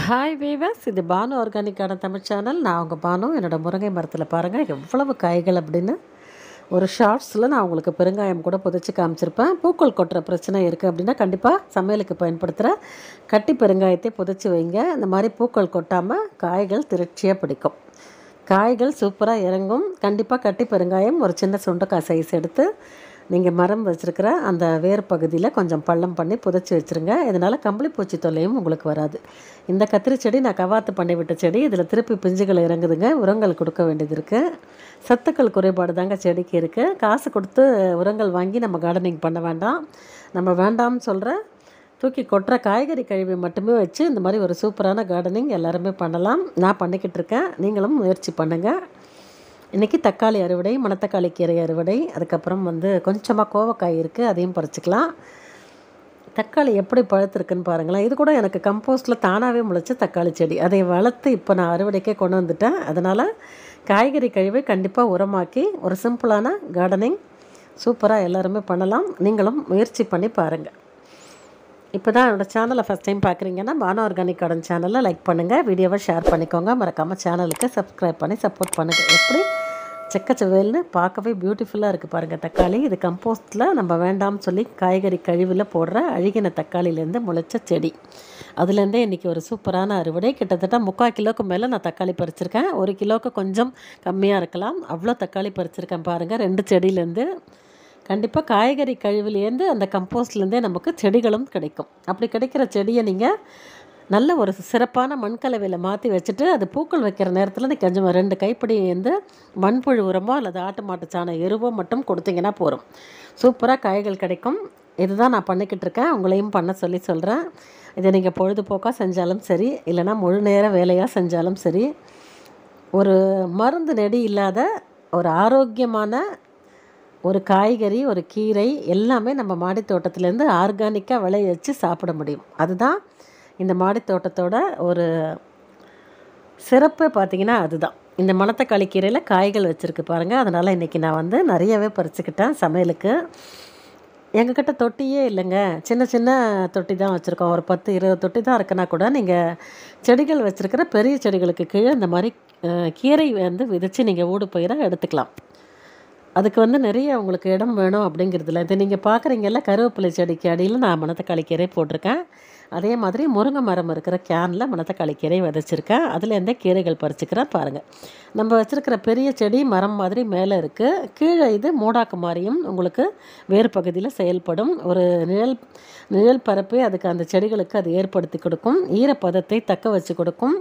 Hi viewers, இது Banu ஆர்கானிக்கான Tamil channel. நான் உங்கள் பானு. என்னோடய முருங்கை மரத்தில் பாருங்கள் எவ்வளவு காய்கள் அப்படின்னு. ஒரு ஷார்ட்ஸில் நான் உங்களுக்கு பெருங்காயம் கூட புதைச்சி காமிச்சிருப்பேன். பூக்கள் கொட்டுற பிரச்சனை இருக்குது அப்படின்னா கண்டிப்பாக சமையலுக்கு பயன்படுத்துகிற கட்டி பெருங்காயத்தை புதைச்சி வைங்க. இந்த மாதிரி பூக்கள் கொட்டாமல் காய்கள் திருச்சியாக பிடிக்கும். காய்கள் சூப்பராக இறங்கும். கண்டிப்பாக கட்டி பெருங்காயம் ஒரு சின்ன சுண்டைக்காய் சைஸ் எடுத்து நீங்கள் மரம் வச்சுருக்கிற அந்த வேர் பகுதியில் கொஞ்சம் பள்ளம் பண்ணி புதைச்சி வச்சுருங்க. இதனால் கம்பளி பூச்சி தொல்லையும் உங்களுக்கு வராது. இந்த கத்திரி செடி நான் கவாத்து பண்ணி விட்ட செடி. இதில் திருப்பி பிஞ்சுகள் இறங்குதுங்க. உரங்கள் கொடுக்க வேண்டியது இருக்குது. சத்துக்கள் குறைபாடு தாங்க செடிக்கு இருக்குது. காசு கொடுத்து உரங்கள் வாங்கி நம்ம கார்டனிங் பண்ண வேண்டாம். நம்ம வேண்டாம்னு சொல்கிற தூக்கி கொட்டுற காய்கறி கழிவு மட்டுமே வச்சு இந்த மாதிரி ஒரு சூப்பரான கார்டனிங் எல்லாருமே பண்ணலாம். நான் பண்ணிக்கிட்டு இருக்கேன். நீங்களும் முயற்சி பண்ணுங்கள். இன்றைக்கி தக்காளி அறுவடை, மணத்தக்காளி கீரை அறுவடை, அதுக்கப்புறம் கொஞ்சமாக கோவக்காய் இருக்குது, அதையும் பறிச்சிக்கலாம். தக்காளி எப்படி பழுத்திருக்குன்னு பாருங்களேன். இது கூட எனக்கு கம்போஸ்ட்டில் தானாகவே முளைச்ச தக்காளி செடி. அதை வளர்த்து இப்போ நான் அறுவடைக்கே கொண்டு வந்துட்டேன். அதனால் காய்கறி கழிவை கண்டிப்பாக உரமாக்கி ஒரு சிம்பிளான கார்டனிங் சூப்பராக எல்லாருமே பண்ணலாம். நீங்களும் முயற்சி பண்ணி பாருங்கள். இப்போ தான் என்னோடய சேனலை ஃபஸ்ட் டைம் பார்க்குறீங்கன்னா பானு ஆர்கானிக் கார்டன் சேனலை லைக் பண்ணுங்கள், வீடியோவை ஷேர் பண்ணிக்கோங்க. மறக்காமல் சேனலுக்கு சப்ஸ்கிரைப் பண்ணி சப்போர்ட் பண்ணுங்கள். எப்படி செக்கச்சவேல்னு பார்க்கவே பியூட்டிஃபுல்லாக இருக்குது பாருங்கள் தக்காளி. இது கம்போஸ்ட்டில் நம்ம வேண்டாம்னு சொல்லி காய்கறி கழிவில் போடுற அழுகின தக்காளிலேருந்து முளைச்ச செடி. அதுலேருந்தே இன்றைக்கி ஒரு சூப்பரான அறுவடை. கிட்டத்தட்ட 3/4 கிலோவுக்கு மேலே நான் தக்காளி பறிச்சிருக்கேன். 1 கிலோவுக்கு கொஞ்சம் கம்மியாக இருக்கலாம். அவ்வளோ தக்காளி பறிச்சிருக்கேன் பாருங்கள் 2 செடியிலேருந்து. கண்டிப்பாக காய்கறி கழிவுலேருந்து அந்த கம்போஸ்ட்லேருந்தே நமக்கு செடிகளும் கிடைக்கும். அப்படி கிடைக்கிற செடியை நீங்கள் நல்ல ஒரு சிறப்பான மண்கலவையில் மாற்றி வச்சுட்டு அது பூக்கள் வைக்கிற நேரத்தில் நீ கொஞ்சம் 2 கைப்பிடி மண்புழு உரமோ அல்லது ஆட்டு மாட்டு சாண எருவோ மட்டும் கொடுத்தீங்கன்னா போதும். சூப்பராக காய்கள் கிடைக்கும். இதுதான் நான் பண்ணிக்கிட்டு இருக்கேன். உங்களையும் பண்ண சொல்கிறேன். இதை நீங்கள் பொழுதுபோக்காக செஞ்சாலும் சரி, இல்லைனா முழு நேர வேலையாக செஞ்சாலும் சரி, ஒரு மருந்து நெடி இல்லாத ஒரு ஆரோக்கியமான ஒரு காய்கறி, ஒரு கீரை எல்லாமே நம்ம மாடி தோட்டத்துலேருந்து ஆர்கானிக்காக விளைய வச்சு சாப்பிட முடியும். அதுதான் இந்த மாடி தோட்டத்தோட ஒரு சிறப்பு பார்த்திங்கன்னா அதுதான். இந்த மணத்தக்காளி கீரையில் காய்கள் வச்சுருக்கு பாருங்கள். அதனால் இன்றைக்கி நான் நிறையவே பறிச்சுக்கிட்டேன் சமையலுக்கு. எங்கக்கிட்ட தொட்டியே இல்லைங்க. சின்ன சின்ன தொட்டி தான் வச்சுருக்கோம். ஒரு 10-20 தொட்டி தான் இருக்குன்னா கூட நீங்கள் செடிகள் வச்சுருக்கிற பெரிய செடிகளுக்கு கீழே இந்த மாதிரி கீரை விதைச்சி நீங்கள் ஊடு பயிராக எடுத்துக்கலாம். அதுக்கு நிறைய உங்களுக்கு இடம் வேணும் அப்படிங்கிறதுல இது நீங்கள் பார்க்குறீங்கல்ல, கருவேப்பிலை செடிக்கு அடியில் நான் மணத்தக்காளி கீரை போட்டிருக்கேன். அதே மாதிரி முருங்கை மரம் இருக்கிற கேனில் மணத்தக்காளி கீரை விதைச்சிருக்கேன். அதுலேருந்தே கீரைகள் பறிச்சுக்கிறேன் பாருங்கள். நம்ம வச்சுருக்கிற பெரிய செடி மரம் மாதிரி மேலே இருக்குது. கீழே இது மூடாக்கு மாதிரியும் உங்களுக்கு வேறு பகுதியில் செயல்படும். ஒரு நிழல் பரப்பை அதுக்கு அந்த செடிகளுக்கு அது ஏற்படுத்தி கொடுக்கும். ஈரப்பதத்தை தக்க வச்சு கொடுக்கும்.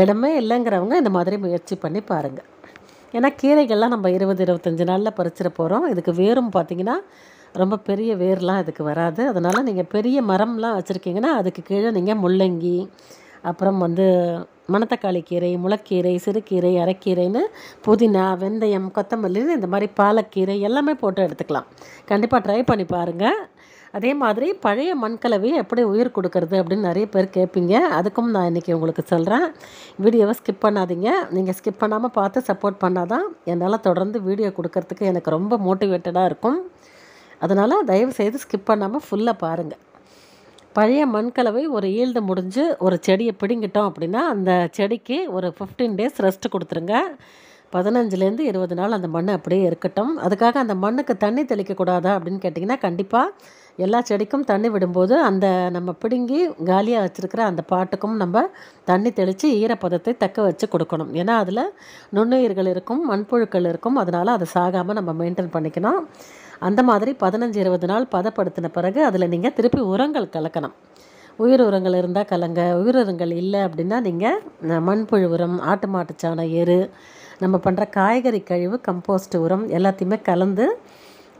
இடமே இல்லைங்கிறவங்க இந்த மாதிரி முயற்சி பண்ணி பாருங்கள். ஏன்னா கீரைகள்லாம் நம்ம 20-25 நாளில் பறிச்சிட போகிறோம். இதுக்கு வேரும் பார்த்திங்கன்னா ரொம்ப பெரிய வேர்லாம் இதுக்கு வராது. அதனால் நீங்கள் பெரிய மரம்லாம் வச்சுருக்கீங்கன்னா அதுக்கு கீழே நீங்கள் முள்ளங்கி, அப்புறம் மணத்தக்காளி கீரை, முளைக்கீரை, சிறுகீரை, அரைக்கீரைன்னு புதினா, வெந்தயம், கொத்தமல்லின்னு இந்த மாதிரி பாலக்கீரை எல்லாமே போட்டு எடுத்துக்கலாம். கண்டிப்பாக ட்ரை பண்ணி பாருங்கள். அதே மாதிரி பழைய மண்கலவையை எப்படி உயிர் கொடுக்கறது அப்படின்னு நிறைய பேர் கேட்பீங்க. அதுக்கும் நான் இன்றைக்கி உங்களுக்கு சொல்கிறேன். வீடியோவை ஸ்கிப் பண்ணாதீங்க. நீங்கள் ஸ்கிப் பண்ணாமல் பார்த்து சப்போர்ட் பண்ணால் தான் என்னால் தொடர்ந்து வீடியோ கொடுக்கறதுக்கு எனக்கு ரொம்ப மோட்டிவேட்டடாக இருக்கும். அதனால் தயவுசெய்து ஸ்கிப் பண்ணாமல் ஃபுல்லாக பாருங்கள். பழைய மண்கலவை ஒரு ஈல்டு முடிஞ்சு ஒரு செடியை பிடுங்கிட்டோம் அப்படின்னா அந்த செடிக்கு ஒரு 15 டேஸ் ரெஸ்ட் கொடுத்துருங்க. 15லேருந்து 20 நாள் அந்த மண் அப்படியே இருக்கட்டும். அதுக்காக அந்த மண்ணுக்கு தண்ணி தெளிக்கக்கூடாதா அப்படின்னு கேட்டிங்கன்னா கண்டிப்பாக எல்லா செடிக்கும் தண்ணி விடும்போது அந்த நம்ம பிடுங்கி காலியாக வச்சுருக்கிற அந்த பாட்டுக்கும் நம்ம தண்ணி தெளித்து ஈரப்பதத்தை தக்க வச்சு கொடுக்கணும். ஏன்னா அதில் நுண்ணுயிர்கள் இருக்கும், மண்புழுக்கள் இருக்கும். அதனால் அதை சாகாமல் நம்ம மெயின்டைன் பண்ணிக்கணும். அந்த மாதிரி 15-20 நாள் பதப்படுத்தின பிறகு அதில் நீங்கள் திருப்பி உரங்கள் கலக்கணும். உயிர் உரங்கள் இருந்தால் கலங்க. உயிர் உரங்கள் இல்லை அப்படின்னா நீங்கள் மண்புழு உரம், ஆட்டு மாட்டு சாண எரு, நம்ம பண்ணுற காய்கறி கழிவு, கம்போஸ்ட் உரம் எல்லாத்தையுமே கலந்து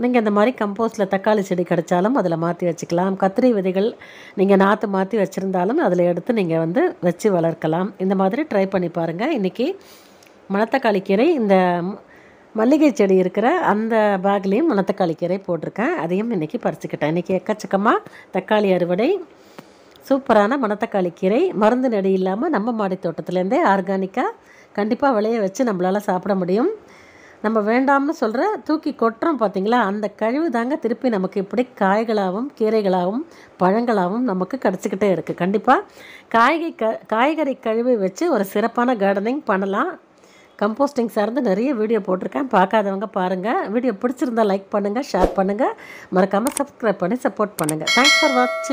நீங்கள் இந்த மாதிரி கம்போஸ்ட்டில் தக்காளி செடி கிடைச்சாலும் அதில் மாற்றி வச்சுக்கலாம். கத்திரி விதைகள் நீங்கள் நாற்று மாற்றி வச்சுருந்தாலும் அதில் எடுத்து நீங்கள் வச்சு வளர்க்கலாம். இந்த மாதிரி ட்ரை பண்ணி பாருங்கள். இன்றைக்கி மணத்தக்காளி கீரை இந்த மல்லிகை செடி இருக்கிற அந்த பேக்லேயும் மணத்தக்காளி கீரை போட்டிருக்கேன். அதையும் இன்றைக்கி பறிச்சுக்கிட்டேன். இன்றைக்கி எக்கச்சக்கமாக தக்காளி அறுவடை. சூப்பரான மணத்தக்காளி கீரை மருந்து நெடி இல்லாமல் நம்ம மாடி தோட்டத்துலேருந்தே ஆர்கானிக்காக கண்டிப்பாக விளைய வச்சு நம்மளால் சாப்பிட முடியும். நம்ம வேண்டாம்னு சொல்கிற தூக்கி கொட்டுறோம் பார்த்திங்களா, அந்த கழிவு தாங்க திருப்பி நமக்கு இப்படி காய்களாகவும் கீரைகளாகவும் பழங்களாகவும் நமக்கு கிடச்சிக்கிட்டே இருக்குது. கண்டிப்பாக காய்கறி கழிவு வச்சு ஒரு சிறப்பான கார்டனிங் பண்ணலாம். கம்போஸ்டிங் சார்ந்து நிறைய வீடியோ போட்டிருக்கேன், பார்க்காதவங்க பாருங்கள். வீடியோ பிடிச்சிருந்தால் லைக் பண்ணுங்கள், ஷேர் பண்ணுங்கள், மறக்காமல் சப்ஸ்கிரைப் பண்ணி சப்போர்ட் பண்ணுங்கள். தேங்க்ஸ் ஃபார் வாட்சிங்.